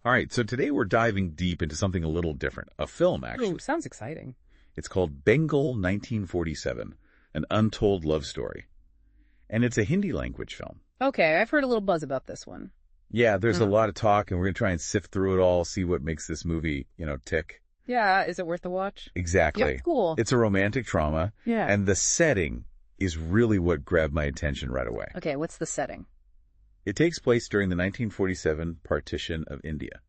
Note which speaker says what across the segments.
Speaker 1: All right, so today we're diving deep into something a little different. A film, actually.
Speaker 2: Ooh, sounds exciting.
Speaker 1: It's called Bengal 1947, an untold love story. And it's a Hindi language film.
Speaker 2: Okay, I've heard a little buzz about this one.
Speaker 1: Yeah, there's a lot of talk, and we're going to try and sift through it all, see what makes this movie, tick.
Speaker 2: Yeah, is it worth the watch?
Speaker 1: Exactly.
Speaker 2: Yep, cool.
Speaker 1: It's a romantic drama.
Speaker 2: Yeah.
Speaker 1: And the setting is really what grabbed my attention right away.
Speaker 2: Okay, what's the setting?
Speaker 1: It takes place during the 1947 partition of India.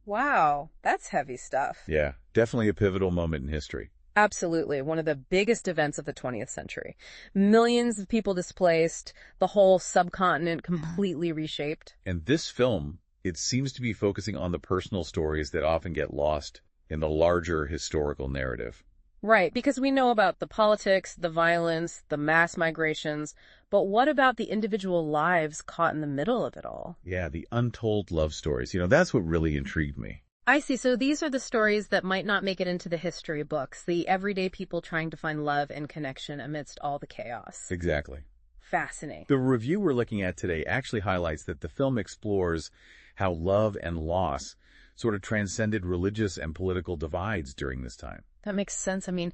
Speaker 2: Wow, that's heavy stuff.
Speaker 1: Yeah, definitely a pivotal moment in history.
Speaker 2: Absolutely, one of the biggest events of the 20th century. Millions of people displaced, the whole subcontinent completely reshaped.
Speaker 1: And this film, it seems to be focusing on the personal stories that often get lost in the larger historical narrative.
Speaker 2: Right, because we know about the politics, the violence, the mass migrations, but what about the individual lives caught in the middle of it all?
Speaker 1: Yeah, the untold love stories. That's what really intrigued me.
Speaker 2: I see. So these are the stories that might not make it into the history books, the everyday people trying to find love and connection amidst all the chaos.
Speaker 1: Exactly.
Speaker 2: Fascinating.
Speaker 1: The review we're looking at today actually highlights that the film explores how love and loss sort of transcended religious and political divides during this time.
Speaker 2: That makes sense. I mean,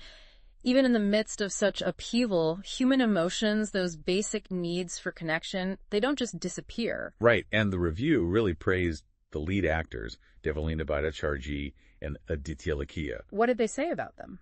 Speaker 2: even in the midst of such upheaval, human emotions, those basic needs for connection, they don't just disappear.
Speaker 1: Right, and the review really praised the lead actors, Devoleena Bhattacharjee and Aditya Lakhia.
Speaker 2: What did they say about them?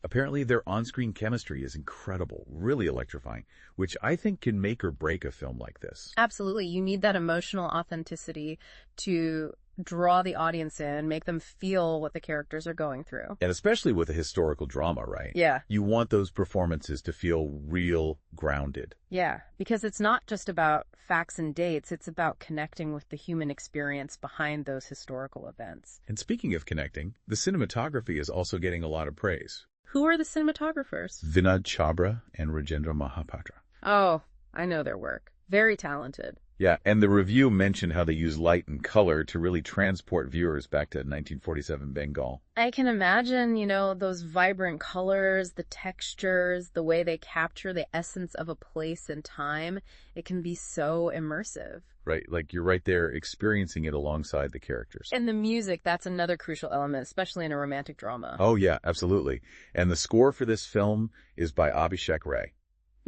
Speaker 1: Apparently, their on-screen chemistry is incredible, really electrifying, which I think can make or break a film like this.
Speaker 2: Absolutely. You need that emotional authenticity to draw the audience in, make them feel what the characters are going through.
Speaker 1: And especially with a historical drama, right?
Speaker 2: Yeah.
Speaker 1: You want those performances to feel real, grounded.
Speaker 2: Yeah, because it's not just about facts and dates, it's about connecting with the human experience behind those historical events.
Speaker 1: And speaking of connecting, the cinematography is also getting a lot of praise.
Speaker 2: Who are the cinematographers?
Speaker 1: Vinod Chhabra and Rajendra Mahapatra.
Speaker 2: Oh, I know their work. Very talented.
Speaker 1: Yeah, and the review mentioned how they use light and color to really transport viewers back to 1947 Bengal.
Speaker 2: I can imagine, those vibrant colors, the textures, the way they capture the essence of a place and time. It can be so immersive.
Speaker 1: Right, like you're right there experiencing it alongside the characters.
Speaker 2: And the music, that's another crucial element, especially in a romantic drama.
Speaker 1: Oh yeah, absolutely. And the score for this film is by Abhishek Ray.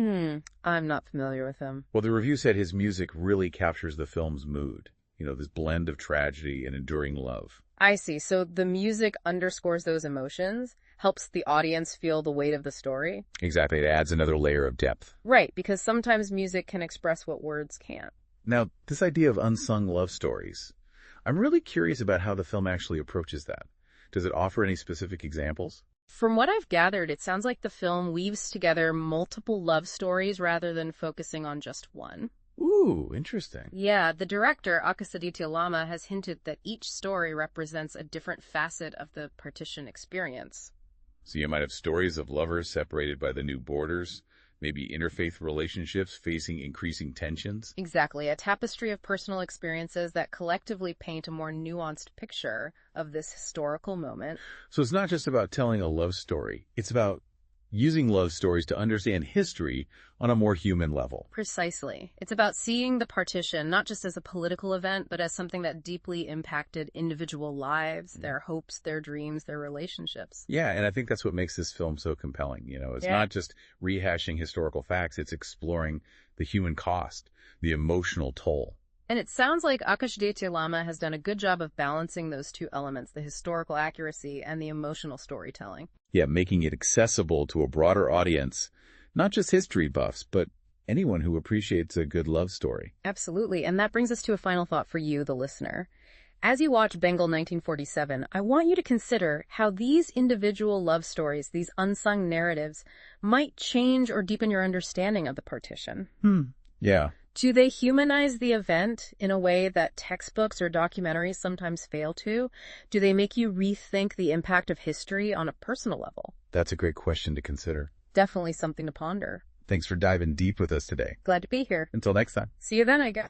Speaker 2: I'm not familiar with him.
Speaker 1: Well, the review said his music really captures the film's mood. This blend of tragedy and enduring love.
Speaker 2: I see. So the music underscores those emotions, helps the audience feel the weight of the story.
Speaker 1: Exactly. It adds another layer of depth.
Speaker 2: Right, because sometimes music can express what words can't.
Speaker 1: Now, this idea of unsung love stories, I'm really curious about how the film actually approaches that. Does it offer any specific examples?
Speaker 2: From what I've gathered, it sounds like the film weaves together multiple love stories rather than focusing on just one.
Speaker 1: Ooh, interesting.
Speaker 2: Yeah, the director, Akashaditya Lama, has hinted that each story represents a different facet of the partition experience.
Speaker 1: So you might have stories of lovers separated by the new borders, maybe interfaith relationships facing increasing tensions.
Speaker 2: Exactly, a tapestry of personal experiences that collectively paint a more nuanced picture of this historical moment.
Speaker 1: So it's not just about telling a love story. It's about using love stories to understand history on a more human level.
Speaker 2: Precisely. It's about seeing the partition not just as a political event, but as something that deeply impacted individual lives, their hopes, their dreams, their relationships.
Speaker 1: Yeah, and I think that's what makes this film so compelling. It's not just rehashing historical facts, it's exploring the human cost, the emotional toll.
Speaker 2: And it sounds like Akashaditya Lama has done a good job of balancing those two elements, the historical accuracy and the emotional storytelling.
Speaker 1: Yeah, making it accessible to a broader audience, not just history buffs, but anyone who appreciates a good love story.
Speaker 2: Absolutely. And that brings us to a final thought for you, the listener. As you watch Bengal 1947, I want you to consider how these individual love stories, these unsung narratives, might change or deepen your understanding of the partition.
Speaker 1: Yeah.
Speaker 2: Do they humanize the event in a way that textbooks or documentaries sometimes fail to? Do they make you rethink the impact of history on a personal level?
Speaker 1: That's a great question to consider.
Speaker 2: Definitely something to ponder.
Speaker 1: Thanks for diving deep with us today.
Speaker 2: Glad to be here.
Speaker 1: Until next time.
Speaker 2: See you then, I guess.